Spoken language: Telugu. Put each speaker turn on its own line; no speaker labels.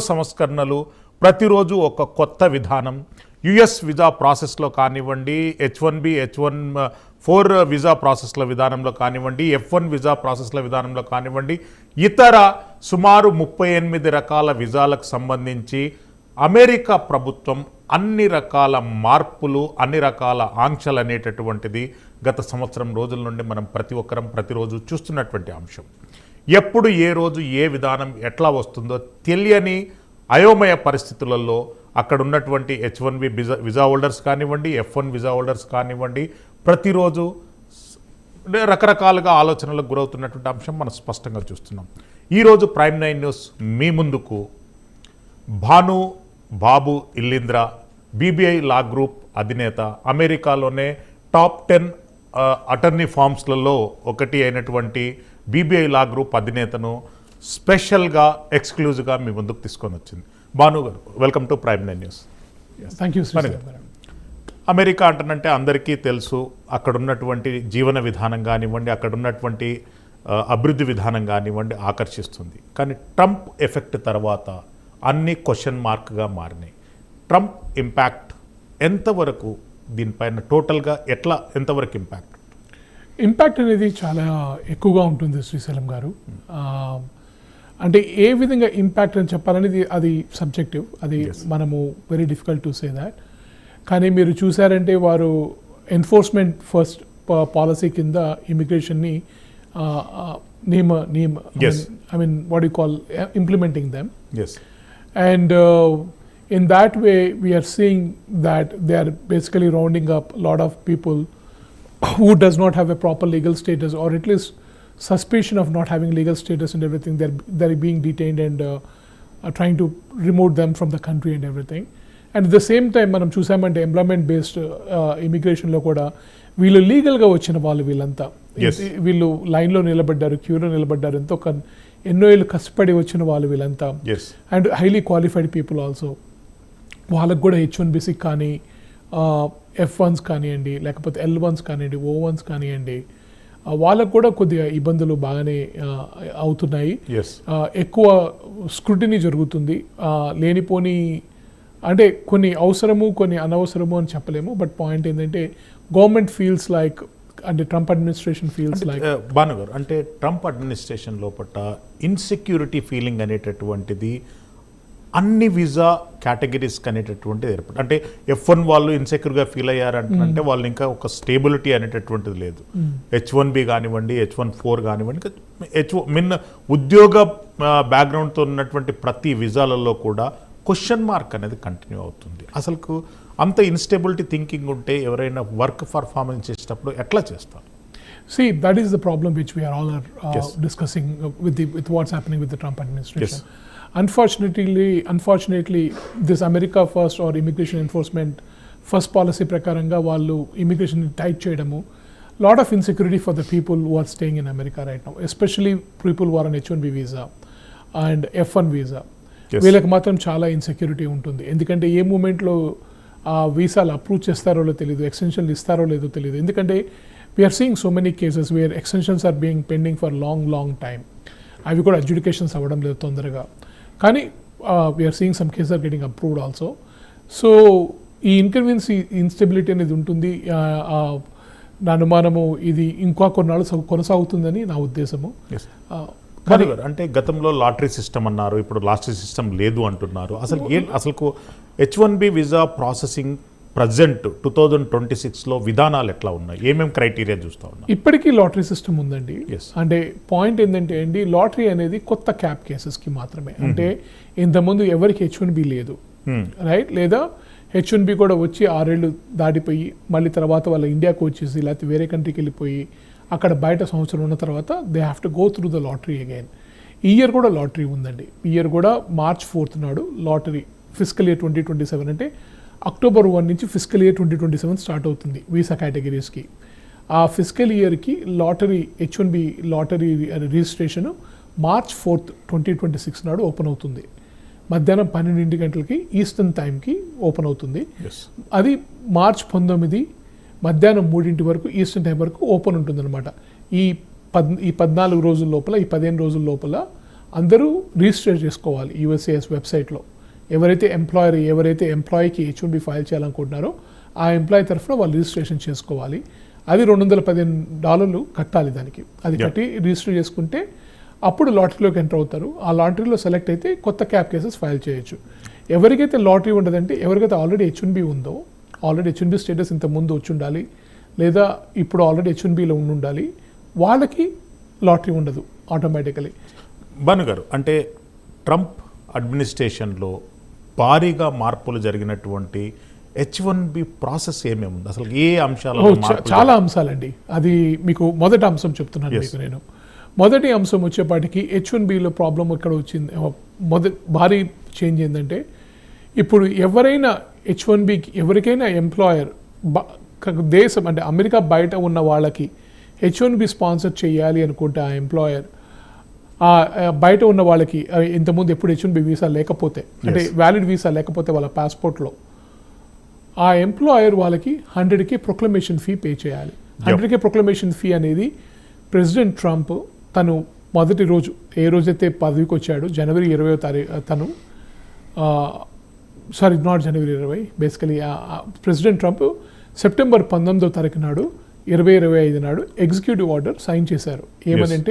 సంస్కరణలు ప్రతిరోజు ఒక కొత్త విధానం యుఎస్ వీసా ప్రాసెస్లో కానివ్వండి, H1B H1 వీసా ప్రాసెస్ల విధానంలో కానివ్వండి, F1 వీసా ప్రాసెస్ల విధానంలో కానివ్వండి, ఇతర సుమారు 38 రకాల వీసాలకు సంబంధించి అమెరికా ప్రభుత్వం అన్ని రకాల మార్పులు, అన్ని రకాల ఆంక్షలు అనేటటువంటిది గత సంవత్సరం రోజుల నుండి మనం ప్రతి ఒక్కరం ప్రతిరోజు చూస్తున్నటువంటి అంశం. ఎప్పుడు ఏ రోజు ఏ విధానం ఎట్లా వస్తుందో తెలియని అయోమయ పరిస్థితులలో అక్కడ ఉన్నటువంటి H1B వీసా హోల్డర్స్ కానివ్వండి, F1 వీసా హోల్డర్స్ కానివ్వండి, ప్రతిరోజు రకరకాలుగా ఆలోచనలకు గురవుతున్నటువంటి అంశం మనం స్పష్టంగా చూస్తున్నాం. ఈరోజు ప్రైమ్ 9 న్యూస్ మీ ముందుకు భాను బాబు ఇల్లింద్ర, BBI లా గ్రూప్ అధినేత, అమెరికాలోనే టాప్ 10 అటర్నీ ఫార్మ్స్లలో ఒకటి అయినటువంటి BBI లా గ్రూప్ అధినేతను స్పెషల్గా ఎక్స్క్లూజివ్గా మీ ముందుకు తీసుకొని వచ్చింది. భాను గారు, welcome to Prime 9 news.
Thank you.
America అంటనంటే అందరికీ తెలుసు, అక్కడ ఉన్నటువంటి జీవన విధానం కానివ్వండి, అక్కడ ఉన్నటువంటి అభివృద్ధి విధానం కానివ్వండి ఆకర్షిస్తుంది. కానీ ట్రంప్ ఎఫెక్ట్ తర్వాత అన్ని క్వశ్చన్ మార్క్గా మారినాయి. ట్రంప్ ఇంపాక్ట్ ఎంతవరకు దీనిపైన టోటల్గా ఎంతవరకు
ఇంపాక్ట్ అనేది చాలా ఎక్కువగా ఉంటుంది శ్రీశైలం గారు. అంటే ఏ విధంగా ఇంపాక్ట్ అని చెప్పాలనేది అది సబ్జెక్టివ్, అది మనము very difficult to say that. కానీ మీరు చూసారంటే వారు ఎన్ఫోర్స్మెంట్ ఫస్ట్ పాలసీ కింద ఇమిగ్రేషన్ని I mean what you call implementing them. And in that way we are seeing that they are basically rounding up a lot of people who does not have a proper legal status, or at least suspicion of not having legal status and everything. They're being detained and are trying to remove them from the country and everything. And at the same time మనం చూసామంటే ఎంప్లాయ్మెంట్ బేస్డ్ ఇమిగ్రేషన్లో కూడా వీళ్ళు లీగల్గా వచ్చిన వాళ్ళు వీళ్ళంతా వీళ్ళు లైన్లో నిలబడ్డారు, క్యూలో నిలబడ్డారు, ఎన్నో ఏళ్ళు కష్టపడి వచ్చిన వాళ్ళు వీళ్ళంతా, and highly qualified people also. వాళ్ళకు కూడా H1BC కానీ F1s కానివ్వండి, లేకపోతే L1s కానివ్వండి, O1s కానివ్వండి, వాళ్ళకు కూడా కొద్దిగా ఇబ్బందులు బాగానే అవుతున్నాయి. ఎక్కువ స్క్రూటినీ జరుగుతుంది. లేనిపోని అంటే కొన్ని అవసరము కొన్ని అనవసరము అని చెప్పలేము. బట్ పాయింట్ ఏంటంటే గవర్నమెంట్ ఫీల్స్ లైక్, అంటే Trump administration feels like.
Bhanu గారు, అంటే ట్రంప్ అడ్మినిస్ట్రేషన్ లోపల ఇన్సెక్యూరిటీ ఫీలింగ్ అనేటటువంటిది అన్ని వీసా కేటగిరీస్కి అనేటటువంటిది ఏర్పడి, అంటే F1 వాళ్ళు ఇన్సెక్యూర్గా ఫీల్ అయ్యారంటే వాళ్ళు ఇంకా ఒక స్టేబిలిటీ అనేటటువంటిది లేదు. H1B కానివ్వండి, H1 కానివ్వండి, ఉద్యోగ బ్యాక్గ్రౌండ్తో ఉన్నటువంటి ప్రతి వీసాలలో కూడా క్వశ్చన్ మార్క్ అనేది కంటిన్యూ అవుతుంది. అసలు అంత ఇన్స్టెబిలిటీ థింకింగ్ ఉంటే ఎవరైనా వర్క్ పర్ఫార్మెన్స్ చేసేటప్పుడు ఎట్లా చేస్తారు?
See, that is the problem which we are all discussing with what's happening with the Trump administration. Unfortunately, this America First or Immigration Enforcement First policy ప్రకారంగా వాళ్ళు ఇమిగ్రేషన్ టైట్ చేయడము, lot of insecurity for the people who are staying in America right now, especially people who are on H1B visa and F1 visa. వీళ్ళకి మాత్రం చాలా ఇన్సెక్యూరిటీ ఉంటుంది. ఎందుకంటే ఏ మూమెంట్లో వీసాలు అప్రూవ్ చేస్తారో తెలియదు, ఎక్స్టెన్షన్లు ఇస్తారో లేదో తెలియదు. ఎందుకంటే we're seeing so many cases where extensions are being pending for long time. అవి కూడా అడ్జుడికేషన్స్ అవ్వడం లేదు తొందరగా. కానీ we're seeing some cases are getting approved also. So ఈ ఇన్కన్వీనియన్స్, ఇన్స్టెబిలిటీ అనేది ఉంటుంది. నా అనుమానము ఇది ఇంకా కొన్నాళ్ళు కొనసాగుతుందని నా ఉద్దేశము.
అంటే గతంలో లాటరీ సిస్టమ్ అన్నారు, ఇప్పుడు లాటరీ సిస్టమ్ లేదు అంటున్నారు. అసలు H1B వీసా ప్రాసెసింగ్ ప్రజెంట్ 2026లో విధానాలు ఎట్లా ఉన్నాయి? ఏమేమి క్రైటీరియా చూస్తా ఉన్నారు?
ఇప్పటికీ లాటరీ సిస్టమ్ ఉందండి. అంటే పాయింట్ ఏంటంటే అండి, లాటరీ అనేది కొత్త క్యాప్ కేసెస్కి మాత్రమే. అంటే ఇంతకుముందు ఎవరికి H1B లేదు, రైట్? లేదా H1B కూడా వచ్చి 6 ఏళ్ళు దాటిపోయి మళ్ళీ తర్వాత వాళ్ళ ఇండియాకు వచ్చేసి లేకపోతే వేరే కంట్రీకి వెళ్ళిపోయి అక్కడ బయట సంవత్సరం ఉన్న తర్వాత they have to go through the lottery again. ఈ ఇయర్ కూడా లాటరీ ఉందండి. ఈ ఇయర్ కూడా March 4th నాడు లాటరీ ఫిజికల్ ఇయర్ 2027, అంటే October 1 నుంచి ఫిజికల్ ఇయర్ 2027 స్టార్ట్ అవుతుంది వీసా కేటగిరీస్కి. ఆ ఫిజికల్ ఇయర్కి lottery H1B lottery registration March 4th 2026 నాడు ఓపెన్ అవుతుంది. మధ్యాహ్నం 12 గంటలకి ఈస్టర్న్ టైంకి ఓపెన్ అవుతుంది. అది March 19 మధ్యాహ్నం 3 వరకు ఈస్టర్న్ టైం వరకు ఓపెన్ ఉంటుందన్నమాట. ఈ 14 రోజుల లోపల, ఈ 15 రోజుల లోపల అందరూ రిజిస్టర్ చేసుకోవాలి యూఎస్ఏఎస్ వెబ్సైట్లో. ఎవరైతే ఎంప్లాయీకి H1B ఫైల్ చేయాలనుకుంటున్నారో ఆ ఎంప్లాయీ తరఫున వాళ్ళు రిజిస్ట్రేషన్ చేసుకోవాలి. అది $215 కట్టాలి దానికి. అది కట్టి రిజిస్టర్ చేసుకుంటే అప్పుడు లాటరీలోకి ఎంటర్ అవుతారు. ఆ లాటరీలో సెలెక్ట్ అయితే కొత్త క్యాప్ కేసెస్ ఫైల్ చేయొచ్చు. ఎవరికైతే లాటరీ ఉండదంటే ఎవరికైతే ఆల్రెడీ H1B ఉందో, ఆల్రెడీ H1B స్టేటస్ ఇంత ముందు వచ్చి ఉండాలి, లేదా ఇప్పుడు ఆల్రెడీ H1Bలో ఉండాలి, వాళ్ళకి లాటరీ ఉండదు ఆటోమేటికలీ.
భాను గారు, అంటే ట్రంప్ అడ్మినిస్ట్రేషన్లో భారీగా మార్పులు జరిగినటువంటి H1B ప్రాసెస్ ఏమేమి ఉంది, అసలు ఏ అంశాలు?
చాలా అంశాలండి. అది మీకు మొదటి అంశం చెప్తున్నాను మీకు నేను. మొదటి అంశం వచ్చేపాటికి H1Bలో ప్రాబ్లం ఎక్కడ వచ్చింది, భారీ చేంజ్ ఏంటంటే ఇప్పుడు ఎవరైనా H1Bకి ఎవరికైనా ఎంప్లాయర్ దేశం అంటే అమెరికా బయట ఉన్న వాళ్ళకి H1B స్పాన్సర్ చేయాలి అనుకుంటే ఆ ఎంప్లాయర్ బయట ఉన్న వాళ్ళకి ఇంతకుముందు ఎప్పుడు H1B వీసా లేకపోతే, అంటే వ్యాలిడ్ వీసా లేకపోతే వాళ్ళ పాస్పోర్ట్లో, ఆ ఎంప్లాయర్ వాళ్ళకి 100K ప్రొక్లమేషన్ ఫీ పే చేయాలి. 100K ప్రొక్లమేషన్ ఫీ అనేది ప్రెసిడెంట్ ట్రంప్ తను మొదటి రోజు ఏ రోజైతే పదవికి వచ్చాడు, జనవరి 20వ తారీఖు తను not January 20, basically president Trump September 19వ తారీఖు నాడు 2025 నాడు ఎగ్జిక్యూటివ్ ఆర్డర్ సైన్ చేశారు. ఏమనంటే